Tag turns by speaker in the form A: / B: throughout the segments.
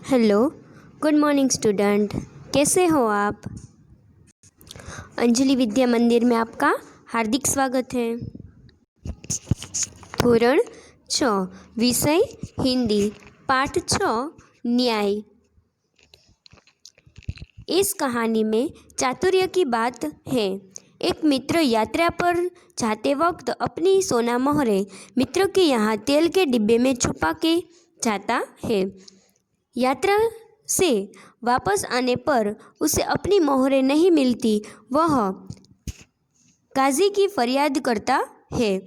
A: Hello, good morning student. कैसे हो आप? अंजलि विद्या मंदिर में आपका हार्दिक स्वागत है। धोरण 6, विषय हिंदी, पाठ 6, न्याय। इस कहानी में चातुर्य की बात है। एक मित्र यात्रा पर जाते वक्त अपनी सोना मोहरे मित्र के यहाँ तेल के डिब्बे में छुपा के जाता है। यात्रा से वापस आने पर उसे अपनी मोहरें नहीं मिलती। वह काजी की फरियाद करता है।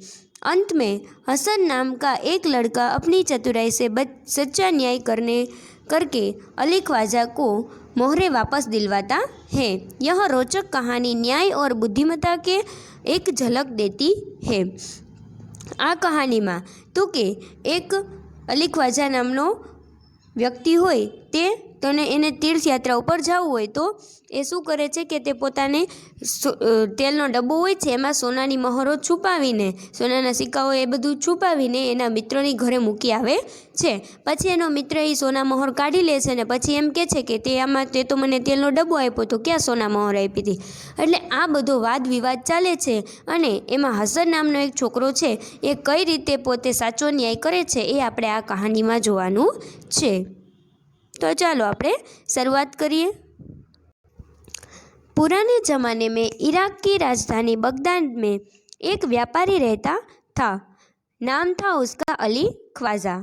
A: अंत में हसन नाम का एक लड़का अपनी चतुराई से सच्चा न्याय करके अली ख्वाजा को मोहरें वापस दिलवाता है। यह रोचक कहानी न्याय और बुद्धिमत्ता के एक झलक देती है। आ कहानी में तो के एक अली ख्वाजा नामनो व्यक्ति होय तने एने तीर्थयात्रा पर जावुं होय तो ए शुं करे छे के ते पोताने तेलनो डब्बो होय छे एमां सोनानी मोहरो छुपावीने सोनाना सिक्काओ ए बधुं छुपावीने एना मित्रनी घरे मूकी आवे छे। पछी एनो मित्र ए सोना मोहर काढी ले छे ने पछी एम कहे छे के ते तो मने तेलनो डब्बो आप्यो तो क्या सोना मोहर आपी हती। एटले आ बधो वाद विवाद चाले छे अने एमां हसन नामनो एक छोकरो छे ए कई रीते पोते साचो न्याय करे छे ए आपणे आ कहानीमां जोवानुं छे। तो चलो आपणे शुरुआत करिए। पुराने ज़माने में इराक की राजधानी बगदाद में एक व्यापारी रहता था। नाम था उसका अली ख्वाजा।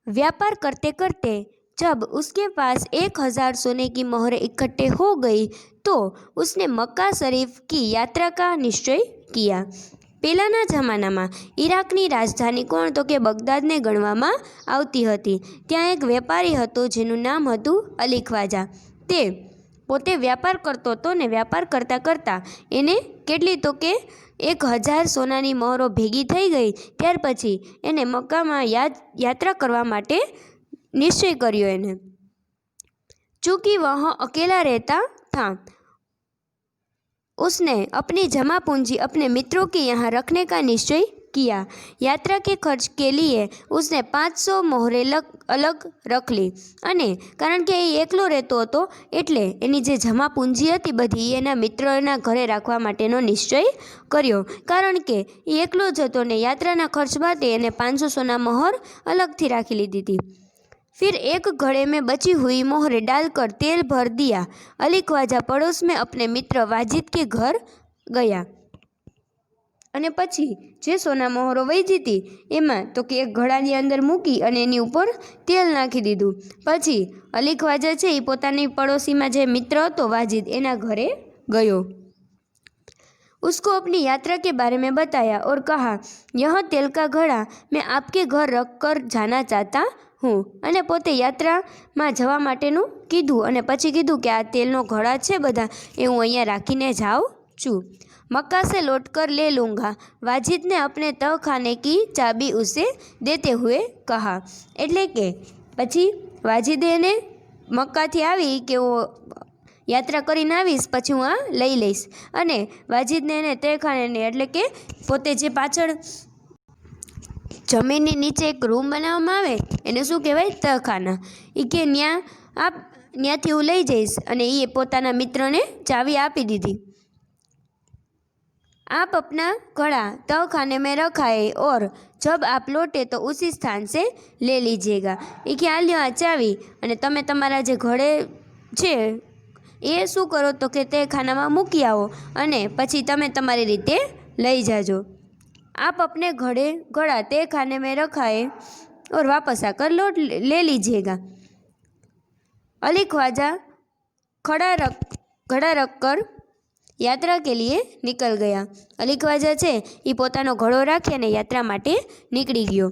A: व्यापार करते करते जब उसके पास 1000 सोने की मोहरें इकट्ठे हो गई तो उसने मक्का शरीफ की यात्रा का निश्चय किया। पहलाना जमानामां इराकनी राजधानी कोण तो के बगदादने गणवामां आवती हती। त्यां एक वेपारी हतो जेनुं नाम हतुं अली ख्वाजा। ते पोते व्यापार करतो हतो ने व्यापार करता करता एने केटली तो के 1000 सोनानी मोहरो भेगी थई गई। त्यार पछी एने मक्कामां यात्रा करवा माटे निश्चय कर्यो। एने चूँकि वह अकेला रहता था उसने अपनी जमा पूंजी अपने मित्रों के यहाँ रखने का निश्चय किया। यात्रा के खर्च के लिए उसने 500 मोहरें अलग रख ली अने कारण के एकलो रहतो हतो एटले एनी जे जमा पूंजी हती बधी एना मित्रोना घरे राखवा माटेनो निश्चय कर्यो। कारण के एकलो ज हतो ने यात्राना खर्च माटे एने 500 सोना मोहर अलगथी राखी लीधी थी। फिर एक घड़े में बची हुई मोहरें डालकर तेल भर दिया। अली ख्वाजा पड़ोस में अपने मित्र वाजिद के घर गया अने पछी जे सोना मोहरो वही थी एमां तो कि एक घड़ानी अंदर मूकी अने एनी उपर तेल नाखी दीधुं। पछी अली ख्वाजा छे ए पोतानी पड़ोशी में जे मित्र हतो वाजिद एना घरे गयो। उसको अपनी यात्रा के बारे में बताया और कहा, यह तेल का घड़ा मैं आपके घर रख कर जाना चाहता हूँ। अने पोते यात्रा में जवा माटेनुं कीधुं अने पछी कीधुं कि आ तेलनो घड़ा छे बधा ए हूँ अहींया राखीने जाऊँ छूँ। मक्का से लौट कर ले लूँगा। वाजिद ने अपने तहखाने की चाबी उसे देते हुए कहा। एटले के पछी वाजिदे ने मक्काथी आवी के वो यात्रा करीने आवीश पछी हूँ आ लई लईश अने वाजिदने एने तहखाने एटले के पोते जे पाछळ जमीननी नीचे एक रूम बनाववामां आवे एने शुं कहेवाय तहखाना। ई के न्यांथी हूँ लई जईश अने ए पोताना मित्रने चावी आपी दीधी। आप अपना घड़ा तहखाने में रखाए और जब आप लौटे तो उसी स्थान से ले लीजिएगा। ए के आ ल्यो आ चावी अने तमे तमारा जे घड़े छे ए शुं करो तो के तहखानामां मूकी आवो अने पछी तमे तमारी रीते लई जाजो। आप अपने घड़ा तहखाने में रखाए और वापस आकर ले लीजिएगा। अली ख्वाजा घड़ा रख कर यात्रा के लिए निकल गया। अली ख्वाजा छे ये पोतानो घड़ो राखी ने यात्रा माटे निकली गयो।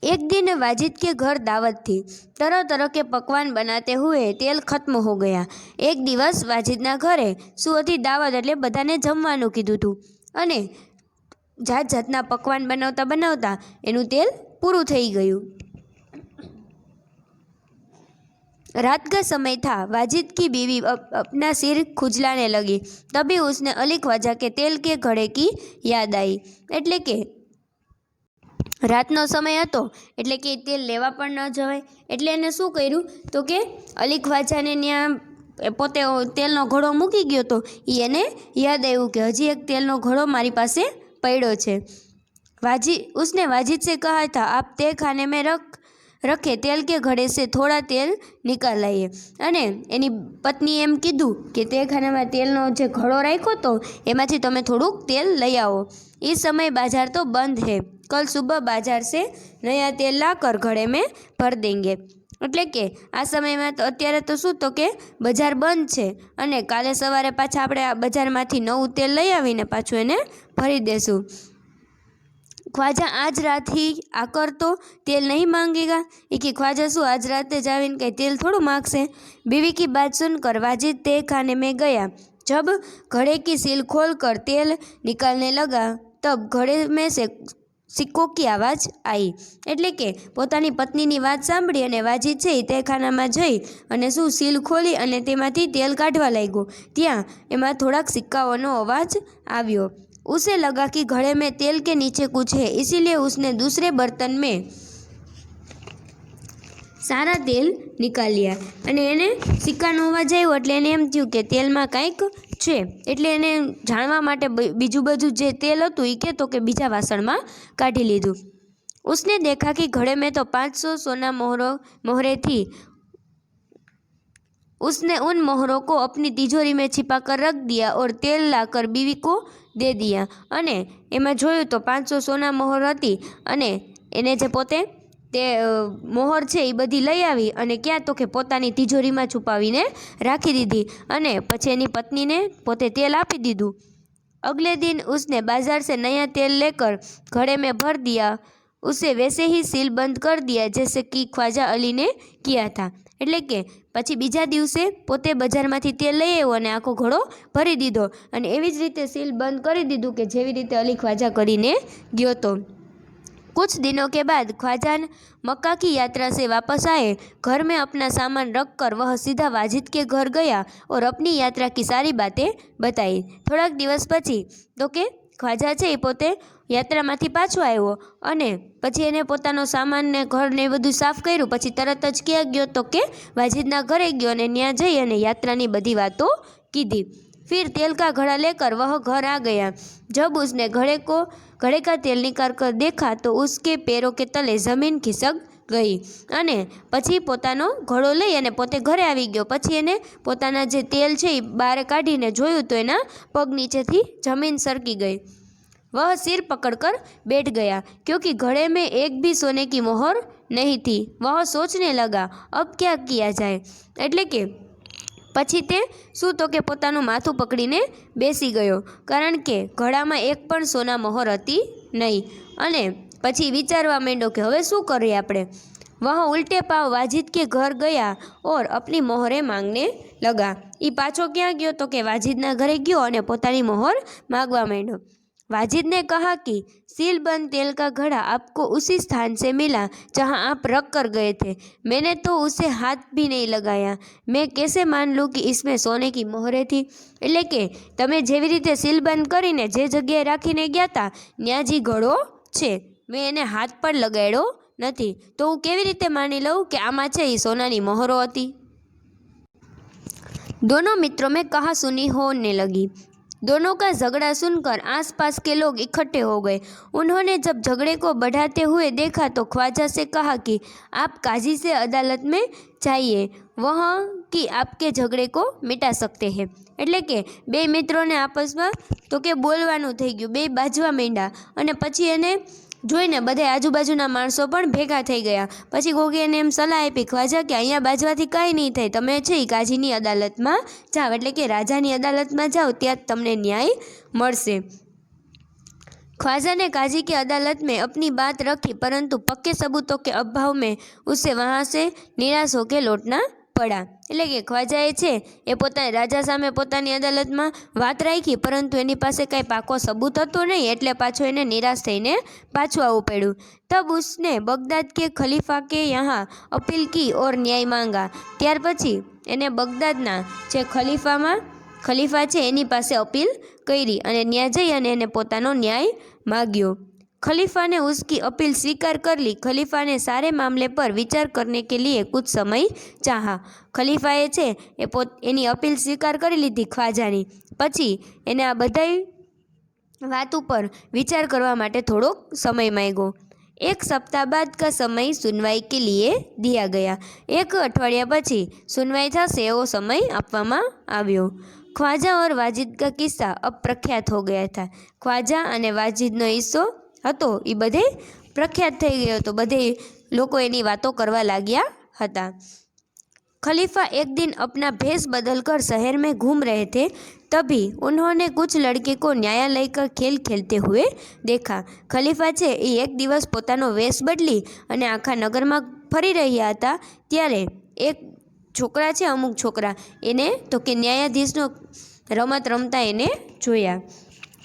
A: एक दिन वाजिद के घर दावत थी। तरह तरह के पकवान बनाते हुए तेल खत्म हो गया। एक दिवस वाजिदना घरे शुं हती दावत एटले बधाने जमवानुं कीधुं हतुं अने जात जातना पकवान बनावता बनावता एनुं तेल पूरुं थई गयुं। रात का समय था। वाजिद की बीवी अपना सिर खुजलाने लगी। तभी उसने अली ख्वाजा के तेल के घड़े की याद आई। एटले के રાતનો સમય હતો એટલે કે તેલ લેવા પણ ન જવાય, એટલે એને શું કર્યું તો કે અલી ખ્વાજાને ત્યાં પોતે તેલનો ઘડો મૂકી ગયો તો એને યાદ આવ્યું કે હજી એક તેલનો ઘડો મારી પાસે પડ્યો છે। उसने वाजिद से कहा था, आप तय खाने में रखे तेल के घड़े से थोड़ा तेल निकाल लाइए। અને એની પત્ની એમ કીધું કે તે ખાનામાં તેલનો જે ઘડો રાખ્યો તો એમાંથી તમે થોડુંક તેલ લઈ આવો। इस समय बाजार तो बंद है, कल सुबह बाजार से नया तेल लाकर घड़े में भर देंगे। એટલે કે આ સમયમાં તો અત્યારે તો શું તો કે બજાર બંધ છે અને કાલે સવારે પાછા આપણે આ બજારમાંથી નવું તેલ લઈ આવીને પાછું એને ભરી દેશું। ख्वाजा आज रात ही आकर तो तेल नहीं मांगेगा, ये कि ख्वाजा शू आज रात जावीने कहीं तेल थोड़ू मांगशे। बीवी की बात सुनकर वाजिद तय खाने में गया। जब घड़े की सील खोलकर तेल निकालने लगा तब घड़े में से सिक्कों की आवाज़ आई। એટલે કે પોતાની પત્નીની વાત સાંભળી અને વાજીદ છે તે ખાનામાં જઈ અને શું સીલ ખોલી અને તેમાંથી તેલ કાઢવા લાગ્યો। ત્યાં એમાં થોડાક સિક્કાઓનો અવાજ આવ્યો। उसे लगा कि घड़े में तेल के नीचे कुछ है, इसीलिए उसने दूसरे बर्तन में सारा तेल निकाल लिया। અને એને સિક્કાનો અવાજ આવ્યો એટલે એને એમ થયું કે તેલમાં કંઈક છે, એટલે એને જાણવા માટે બીજું બધું જે તેલ હતું એ કહેતો કે બીજા વાસણમાં કાઢી લીધું। उसने देखा कि घड़े में तो 500 सोना मोहरे थी। उसने उन मोहरों को अपनी तिजोरी में छिपा कर रख दिया और तेल लाकर बीवी को दे दिया। અને એમાં જોયું તો 500 સોના મોહર હતી અને એને જે પોતે તે મોહર છે એ બધી લઈ આવી અને ક્યાં તો કે પોતાની તિજોરીમાં છુપાવીને રાખી દીધી અને પછી એની પત્નીને પોતે તેલ આપી દીધું। अगले दिन उसने बाजार से नया तेल लेकर घड़े में भर दिया। उसे वैसे ही सील बंद कर दिया जैसे कि ख्वाजा अली ने किया था। એટલે કે પછી બીજા દિવસે પોતે બજારમાંથી તેલ લઈ આવ્યો અને આખો ઘડો ભરી દીધો અને એવી જ રીતે સીલ બંધ કરી દીધું કે જેવી રીતે અલી ખ્વાજા કરીને ગયો તો। कुछ दिनों के बाद ख्वाजा मक्का की यात्रा से वापस आए। घर में अपना सामान रख कर वह सीधा वाजिद के घर गया और अपनी यात्रा की सारी बातें बताई। थोड़ा दिवस पछी तो के ख्वाजा છે એ પોતે યાત્રામાંથી પાછો આવ્યો અને પછી એને પોતાનો સામાન ને ઘર ને બધું સાફ કર્યું, પછી તરત જ ક્યાં ગયો તો કે વાजिदના ઘરે ગયો અને ત્યાં જઈ અને યાત્રાની બધી વાતો કીધી। फिर तेल का घड़ा लेकर वह घर आ गया। जब उसने घड़े का तेल निकाल कर देखा तो उसके पैरों के तले जमीन खिसक गई। અને પછી પોતાનો ઘડો લઈ અને પોતે ઘરે આવી ગયો। પછી એને પોતાના જે તેલ છે એ બહાર કાઢીને જોયું તો એના પગ નીચેથી જમીન સરકી ગઈ। वह सिर पकड़कर बैठ गया क्योंकि घड़े में एक भी सोने की मोहर नहीं थी। वह सोचने लगा अब क्या किया जाए। એટલે કે પછી તે શું તો કે પોતાનું માથું પકડીને બેસી ગયો કારણ કે ઘડામાં એક પણ સોના મોહર હતી નહીં અને પછી વિચારવા માંડ્યો કે હવે શું કરીએ આપણે। वह उल्टे पाव वाजिद के घर गया और अपनी मोहरें मांगने लगा। એ પાછો ક્યાં ગયો તો કે વાजिदના ઘરે ગયો અને પોતાની મોહર માગવા માંડ્યો। वाजिद ने कहा कि सीलबंद तेल का घड़ा आपको उसी स्थान से मिला जहां आप रख कर गए थे। मैंने तो उसे हाथ भी नहीं लगाया। मैं कैसे मान लूँ कि इसमें सोने की मोहरें थी। એટલે કે તમે જેવી રીતે સીલબંધ કરીને જે જગ્યાએ રાખીને ગયા હતા ત્યાં જ ઘડો છે, મેં એને હાથ પણ લગાડ્યો નથી, તો હું કેવી રીતે માની લઉં કે આમાં છે એ સોનાની મોહરો હતી। दोनों मित्रों में कहा सुनी होने लगी। दोनों का झगड़ा सुनकर आसपास के लोग इकट्ठे हो गए। उन्होंने जब झगड़े को बढ़ाते हुए देखा तो ख्वाजा से कहा कि आप काजी से अदालत में जाइए, वहाँ की आपके झगड़े को मिटा सकते हैं। એટલે કે બે મિત્રોને આપસમાં તો કે બોલવાનું થઈ ગયું, બે બાજવા માંડ્યા અને પછી એને જોઈને બધા આજુબાજુના માણસો પણ ભેગા થઈ ગયા। પછી કોકે એને એમ સલાહ આપી ખ્વાજા કે અહીંયા બાજવાથી કાંઈ નહીં થાય, તમે છે એ કાજીની અદાલતમાં જાઓ, એટલે કે રાજાની અદાલતમાં જાઓ, ત્યાં તમને ન્યાય મળશે। ख्वाजा ने काजी की अदालत में अपनी बात रखी परंतु पक्के सबूतों के अभाव में उसे वहाँ से निराश होकर लौटना पड़ा। એટલે કે ખ્વાજાએ છે એ પોતાની રાજા સામે પોતાની અદાલતમાં વાત રાખી પરંતુ એની પાસે કંઈ પાકો સબૂત હતો નહીં એટલે પાછો એને નિરાશ થઈને પાછું આવવું પડ્યું। तब उसने बगदाद के खलीफा के यहाँ अपील की और न्याय मांगा। ત્યાર પછી એને બગદાદના જે ખલીફા છે એની પાસે અપીલ કરી અને ત્યાં જઈ અને એને પોતાનો ન્યાય માગ્યો। खलीफा ने उसकी अपील स्वीकार कर ली। खलीफा ने सारे मामले पर विचार करने के लिए कुछ समय चाहा। खलीफाए छे एनी अपील स्वीकार કરી લીધી ખ્વાજાની, પછી એને આ બધાય વાત ઉપર વિચાર કરવા માટે થોડોક સમય માંગ્યો। एक सप्ताह बाद का समय सुनवाई के लिए दिया गया। एक अठवाडिया पछी सुनवाई थशे एवो समय आपवामां आव्यो। ख्वाजा और वाजिद का किस्सा अब प्रख्यात हो गया था। ख्वाजा अने वाजिदनो हिस्सो हतो ए बधे प्रख्यात थई गयो तो बधे लोको एनी वातो करवा लाग्या हता। खलीफा एक दिन अपना भेष बदलकर शहर में घूम रहे थे, तभी उन्होंने कुछ लड़के को न्यायालय का खेल खेलते हुए देखा। खलीफा छे एक दिवस पोतानो वेश बदली अने आखा नगर में फरी रह्या हता, त्यारे एक छोकरा छे, अमुक छोकरा एने तो कि न्यायाधीशनो रमत रमता एने जोया।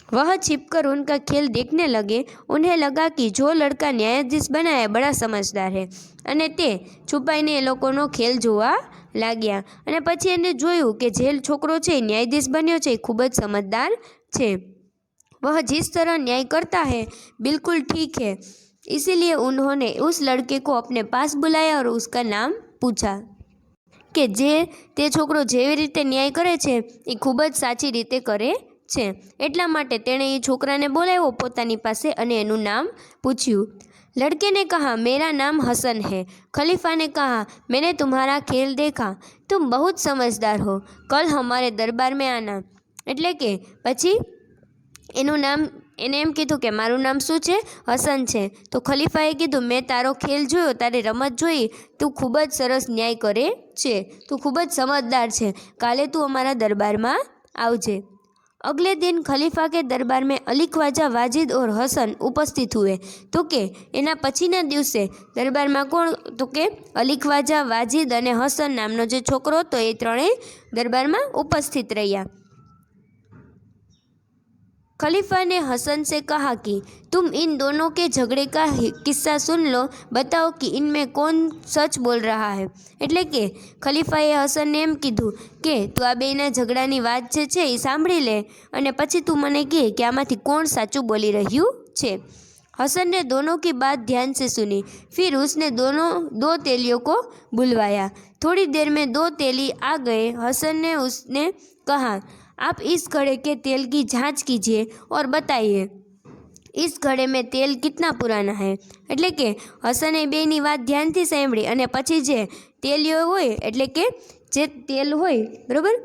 A: वह छिपकर उनका खेल देखने लगे। उन्हें लगा कि जो लड़का न्यायाधीश बना है बड़ा समझदार है, अने ते छुपाईने ए लोकोनो खेल जोवा लाग्या। अने पछी एने जोयुं के जे छोकरो छे न्यायाधीश बन्यो छे खूब ज समझदार छे। वह जिस तरह न्याय करता है बिल्कुल ठीक है। इसीलिए उन्होंने उस लड़के को अपने पास बुलाया और उसका नाम पूछा कि जे ते छोकरो जेवी रीते न्याय करे छे ए खूब ज साची रीते करे छे। एटला माटे तेणे ए छोकराने बोलाव्यो पोतानी पासे अने एनुं नाम पूछ्युं। लड़के ने कहा, मेरा नाम हसन है। खलीफा ने कहा, मैंने तुम्हारा खेल देखा, तुम बहुत समझदार हो, कल हमारे दरबार में आना। एटले के पछी एनुं नाम एने एम कीधुं के मारुं नाम शुं छे? हसन छे। तो खलीफाए कीधुं, मैं तारो खेल जोयो, तारी रमत जोई, तू खूब ज सरस न्याय करे छे, तू खूब ज समझदार छे, काले तू अमारा दरबार में आवजे। अगले दिन खलीफा के दरबार में अली ख्वाजा, वाजिद और हसन उपस्थित हुए। तो के एना पछीना दिवसे दरबार में कोण? तो के अली ख्वाजा, वाजिद अने हसन नामनो जे छोकरो तो ए त्रणेय दरबार में उपस्थित रह्या। खलीफा ने हसन से कहा कि तुम इन दोनों के झगड़े का किस्सा सुन लो, बताओ कि इनमें कौन सच बोल रहा है। एटले के खलीफाए हसन ने एम कीधुं के तू आ बेना झगड़ानी वात जे छे ए सांभળી ले अने पछी तू मने कहे कि आमांथी कोण साचुं बोली रह्युं छे। हसन ने दोनों की बात ध्यान से सुनी। फिर उसने दो तेलियों को बुलवाया। थोड़ी देर में 2 तेली आ गए। हसन ने उसने कहा, आप इस घड़े के तेल की जांच कीजिए और बताइए इस घड़े में तेल कितना पुराना है। एटले के हसने बेनी वात ध्यानथी सांभળી अने पछी जे तेलियो होय एटले के जे तेल होय बरोबर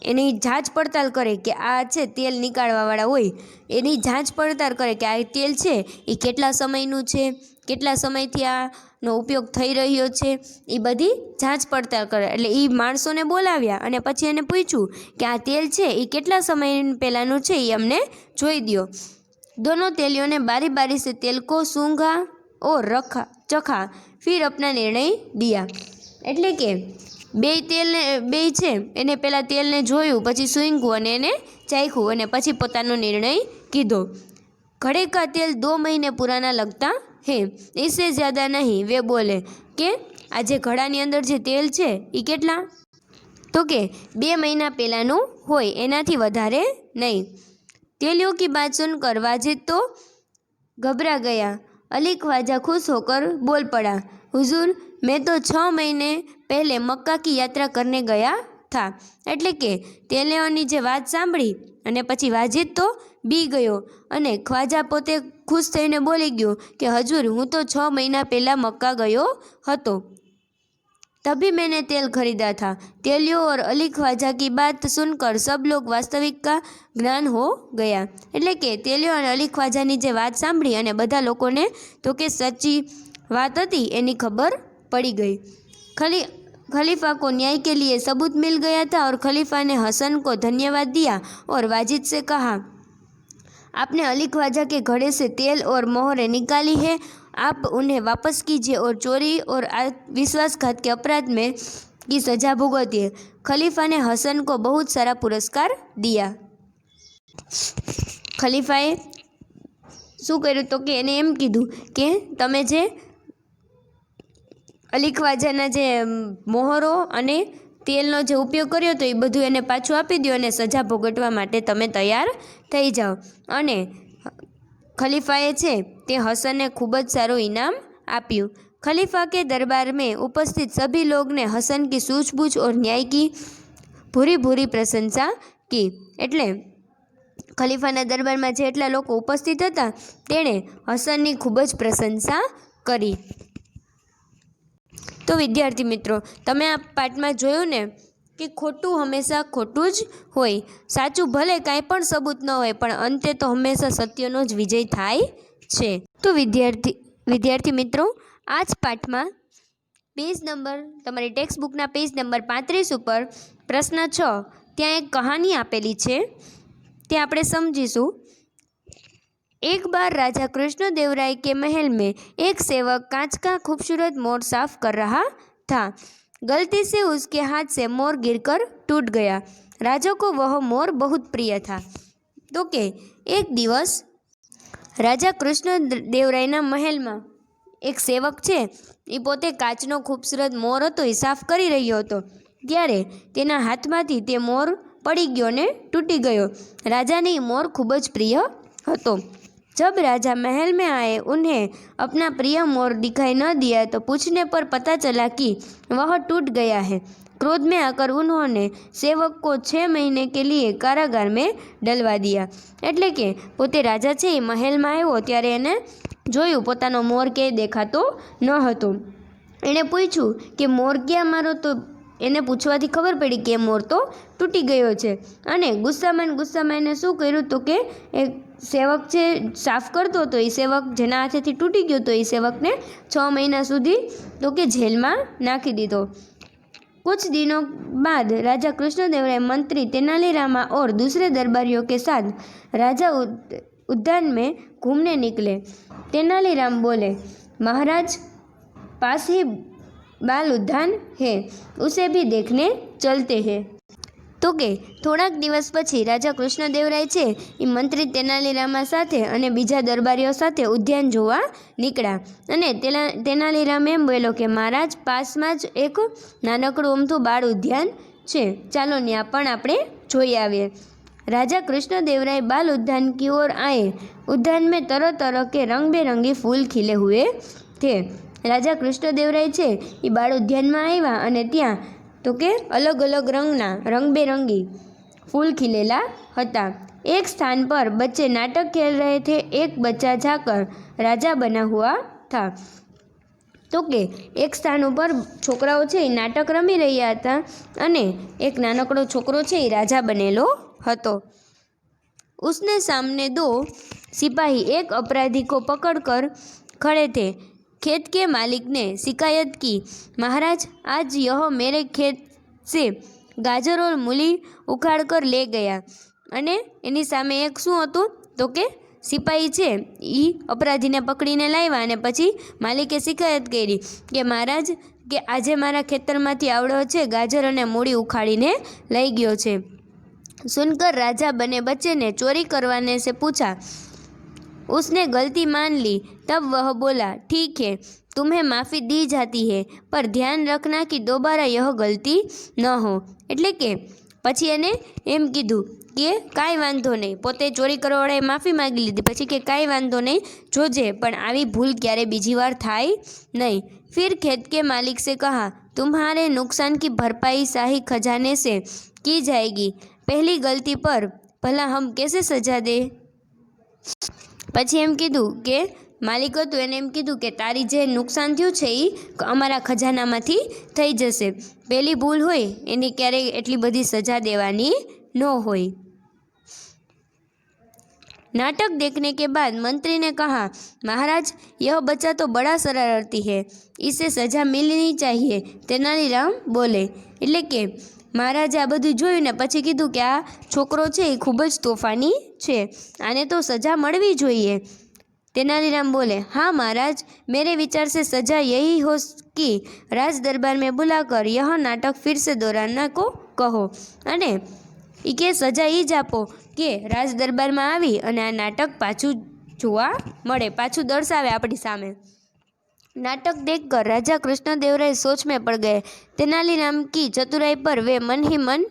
A: एनी जांच पड़ताल करे कि आ छे तेल निकाळवावाळा होय एनी जांच पड़ताल करे कि आ तेल छे ए केटला समयनुं छे, केटला समयथी आनो उपयोग थई रह्यो छे, ए बधी जांच पड़ताल करे। एटले ए माणसोने बोलाव्या अने पछी एने पूछ्युं कि आ तेल छे ए केटला समय पहेलानुं छे ए अमने जोई द्यो। दोनों तेलियों ने बारी बारी से तेल को सूंघा और चखा, फिर अपना निर्णय दिया। एटले के बे छे एने पहला तेल ने जोयुं, पछी सूंघ्युं अने एने चाख्युं अने पछी पोतानो निर्णय कीधो। घड़े का तेल 2 महीने पुराना लगता है, इससे ज़्यादा नहीं। वे बोले कि आजे घड़ानी अंदर जे तेल छे ए केटला? तो के 2 महीना पहेलानुं होय, एनाथी वधारे नहीं। तेलियों की बात सुनकर वाजिद तो घबरा गया। अली ख्वाजा खुश होकर बोल पड़ा, हुजूर मैं तो 6 महीने पहले मक्का की यात्रा करने गया था। एटले के तेलियोनी जे वात सांभળી अने पछी वाजिद तो बी गयो अने ख्वाजा पोते खुश थईने बोली गयो कि हजूर हूँ तो 6 महीना पहला मक्का गयो हतो, तभी मैंने तेल खरीदा था। तेलियों और अली ख्वाजा की बात सुनकर सब लोग वास्तविक का ज्ञान हो गया। एटले के तेलियों और अली ख्वाजानी जे वात सांभળી अने बधा लोकोने तो के सच्ची बात हती एनी खबर पड़ी गई। खलीफा को न्याय के लिए सबूत मिल गया था और खलीफा ने हसन को धन्यवाद दिया और वाजिद से कहा, आपने अली ख्वाजा के घड़े से तेल और मोहरें निकाली है, आप उन्हें वापस कीजिए और चोरी और विश्वासघात के अपराध में की सजा भुगतिए। खलीफा ने हसन को बहुत सारा पुरस्कार दिया। खलीफाए શું કર્યું તો કે એને એમ કીધું કે તમે જે અલી ખ્વાજાના જે મોહરો અને તેલનો જે ઉપયોગ કર્યો તો એ બધું એને પાછું આપી દો અને સજા ભોગવવા માટે તમે તૈયાર થઈ જાઓ। અને खलीफाए छे ते हसन ने खूब ज सारू इनाम आप्યું। खलीफा के दरबार में उपस्थित सभी लोग ने हसन की सूझबूझ और न्याय की भूरी भूरी प्रशंसा की। एटले खलीफाना दरबाરમાં જેટલા લોકો ઉપસ્થિત હતા તેણે હસનની ખૂબ જ પ્રશંસા કરી। તો વિદ્યાર્થી મિત્રો, તમે આ પાઠમાં જોયું ને કે ખોટું હંમેશા ખોટું જ હોય, સાચું ભલે કાંઈ પણ સબૂત ન હોય પણ અંતે તો હંમેશા સત્યનો જ વિજય થાય છે। તો વિદ્યાર્થી મિત્રો, આ જ પાઠમાં પેજ નંબર તમારી ટેક્સ્ટ બુકના પેજ નંબર 35 ઉપર પ્રશ્ન 6 ત્યાં એક કહાની આપેલી છે, તે આપણે સમજીશું। एक बार राजा कृष्णदेवराय के महल में एक सेवक कांच का खूबसूरत मोर साफ कर रहा था। गलती से उसके हाथ से मोर गिरकर टूट गया। राजा को वह मोर बहुत प्रिय था। तो के एक दिवस राजा कृष्णदेवरायना महल में एक सेवक छे ए पोते काचनो खूबसूरत मोर हतो ए साफ करी रह्यो हतो, त्यारे तेना हाथमांथी ते मोर पड़ी गयो ने तूटी गयो। राजाने ए मोर खूब ज प्रिय हतो। जब राजा महल में आए, उन्हें अपना प्रिय मोर दिखाई न दिया तो पूछने पर पता चला कि वह टूट गया है। क्रोध में आकर उन्होंने सेवक को 6 महीने के लिए कारागार में डलवा दिया। एटले के पोते राजा छे महल में आव्यो त्यारे एने जोयुं पोतानो मोर के देखातो न हतो। एणे पूछ्युं कि मोर क्यां मारो, तो એને પૂછવાથી ખબર પડી કે મોર તો તૂટી ગયો છે। અને ગુસ્સામાં એને શું કર્યું તો કે એક સેવક છે સાફ કરતો હતો, એ સેવક જેના હાથેથી તૂટી ગયો તો એ સેવકને 6 મહિના સુધી તો કે જેલમાં નાખી દીધો। कुछ दिनों बाद राजा कृष्णदेवराय मंत्री तेनालीरामा और दूसरे दरबारियों के साथ राजा उद्यान में घूमने निकले। तेनालीराम बोले, महाराज पास ही बाल उद्यान है, उसे भी देखने चलते हैं। तो के थोड़ाक दिवस पछी राजा कृष्णदेवराय छे ए मंत्री तेनालीरामा साथे अने बीजा दरबारीओ साथे उद्यान जोवा निकळ्या। अने तेनालीराम एम बोल्यो के महाराज पासमां ज एक नानकड़ुं अमथुं बाळ उद्यान छे, चालो न्या पण आपणे जोई आवीए। राजा कृष्णदेवराय बाल उद्यान की ओर आए। उद्यान में तरह तरह के रंग बेरंगी फूल खिले हुए थे। राजा कृष्णदेवराय छे ए बाळ उद्यान में आव्या अने त्यां तो के अलग अलग रंगना रंगबेरंगी फूल खिलेला हता। एक स्थान पर बच्चे नाटक खेल रहे थे। एक बच्चा जाकर राजा बना हुआ था। तो के एक स्थान पर छोकराओ छे नाटक रमी रह्या हता अने एक नानकड़ो छोकरो छे राजा बनेलो हतो। उसने सामने 2 सिपाही एक अपराधी को पकड़कर खड़े थे। खेत के मालिक ने शिकायत की, महाराज आज यह मेरे खेत से गाजर और मूली उखाड़ कर ले गया। अने एनी सामे एक शुं हतुं तो के सिपाही छे ई अपराधी ने पकड़ीने लाव्या अने पछी मालिके शिकायत करी कि महाराज के आजे मारा खेतरमांथी आवड़ो छे गाजर अने मूली उखाड़ीने लई गयो छे। सुनकर राजा बने बच्चे ने चोरी करवाने से पूछा। उसने गलती मान ली। तब वह बोला, ठीक है, तुम्हें माफ़ी दी जाती है, पर ध्यान रखना कि दोबारा यह गलती न हो। एटले के पछी एने एम कीधुं के कांई वांधो नहीं, पोते चोरी करवावाळाए माफ़ी मांगी लीधी, पछी के कांई वांधो नहीं, जोजे पण आवी भूल क्यारे बीजी वार थाय नहीं। फिर खेत के मालिक से कहा, तुम्हारे नुकसान की भरपाई शाही खजाने से की जाएगी। पहली गलती पर भला हम कैसे सजा दे। पछी एम कीधुं के मालिक हतुं एने एम कीधुं के तारी जे नुकसान थयुं छे ई अमारा खजानामांथी थई जशे। पहेली भूल होय एनी क्यारेय एटली बधी सजा देवानी न होय। नाटक देखने के बाद मंत्री ने कहा, महाराज यह बच्चा तो बड़ा शरारती है, इसे सजा मिलनी चाहिए। तेनालीराम बोले। एटले के महाराजे आ बधुं जोयुं ने पछी कीधुं कि आ छोकरो छे ए खूब ज तोफानी छे, आने तो सजा मळवी जोईए। तेनालीराम बोले, हाँ महाराज, मेरे विचार से सजा यही हो कि राज दरबार में बुलाकर यह नाटक फिर से दोहराना को कहो अने के सजा ई ज आपो कि राज दरबार में आवी अने आ नाटक पाछुं जोवा मळे, पाछुं दर्शावे आपणी सामे। नाटक देखकर राजा कृष्णदेवराय सोच में पड़ गए। तेनालीराम की चतुराई पर वे मन ही मन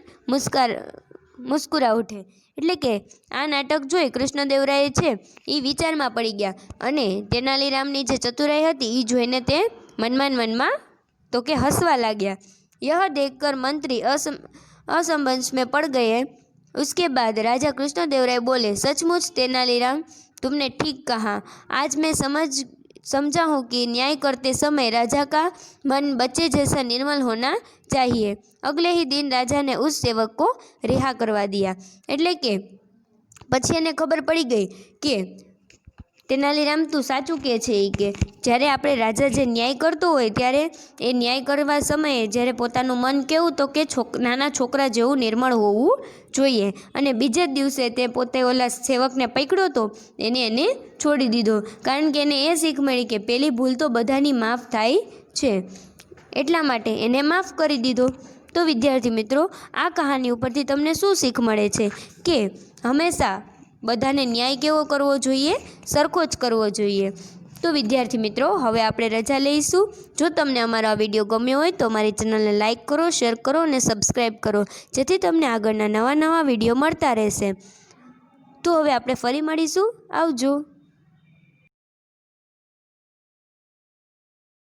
A: મુસ્કુરા ઉઠે. એટલે કે આ નાટક જોઈ કૃષ્ણદેવરાય છે એ વિચારમાં પડી ગયા અને તેનાલીરામની જે ચતુરાઈ હતી એ જોઈને તે મનમાં તો કે હસવા લાગ્યા. यह देखकर मंत्री असमंजस में पड़ गए. उसके बाद राजा कृष्णदेवराय बोले, सचमुच तेनालीराम, तुमने ठीक कहा. आज मैं समझा हूँ कि न्याय करते समय राजा का मन बच्चे जैसा निर्मल होना चाहिए. अगले ही दिन राजा ने उस सेवक को रिहा करवा दिया. એટલે કે પછી એને ખબર પડી ગઈ કે તેનાલીરામ તું સાચું કહે છે એ કે જ્યારે આપણે રાજા જે ન્યાય કરતો હોય ત્યારે એ ન્યાય કરવા સમયે જ્યારે પોતાનું મન કેવું તો કે નાના છોકરા જેવું નિર્મળ હોવું જોઈએ. અને બીજે જ દિવસે તે પોતે ઓલા સેવકને પકડ્યો તો એને છોડી દીધો, કારણ કે એને એ શીખ મળી કે પેલી ભૂલ તો બધાની માફ થાય છે, એટલા માટે એને માફ કરી દીધો. તો વિદ્યાર્થી મિત્રો, આ કહાની ઉપરથી તમને શું શીખ મળે છે કે હંમેશા બધાને ન્યાય કેવો કરવો જોઈએ? સરખો જ કરવો જોઈએ. તો વિદ્યાર્થી મિત્રો, હવે આપણે રજા લઈશું. જો તમને અમારો આ વિડીયો ગમ્યો હોય તો અમારી ચેનલને લાઇક કરો, શેર કરો અને સબસ્ક્રાઈબ કરો, જેથી તમને આગળના નવા વિડીયો મળતા રહેશે. તો હવે આપણે ફરી મળીશું. આવજો.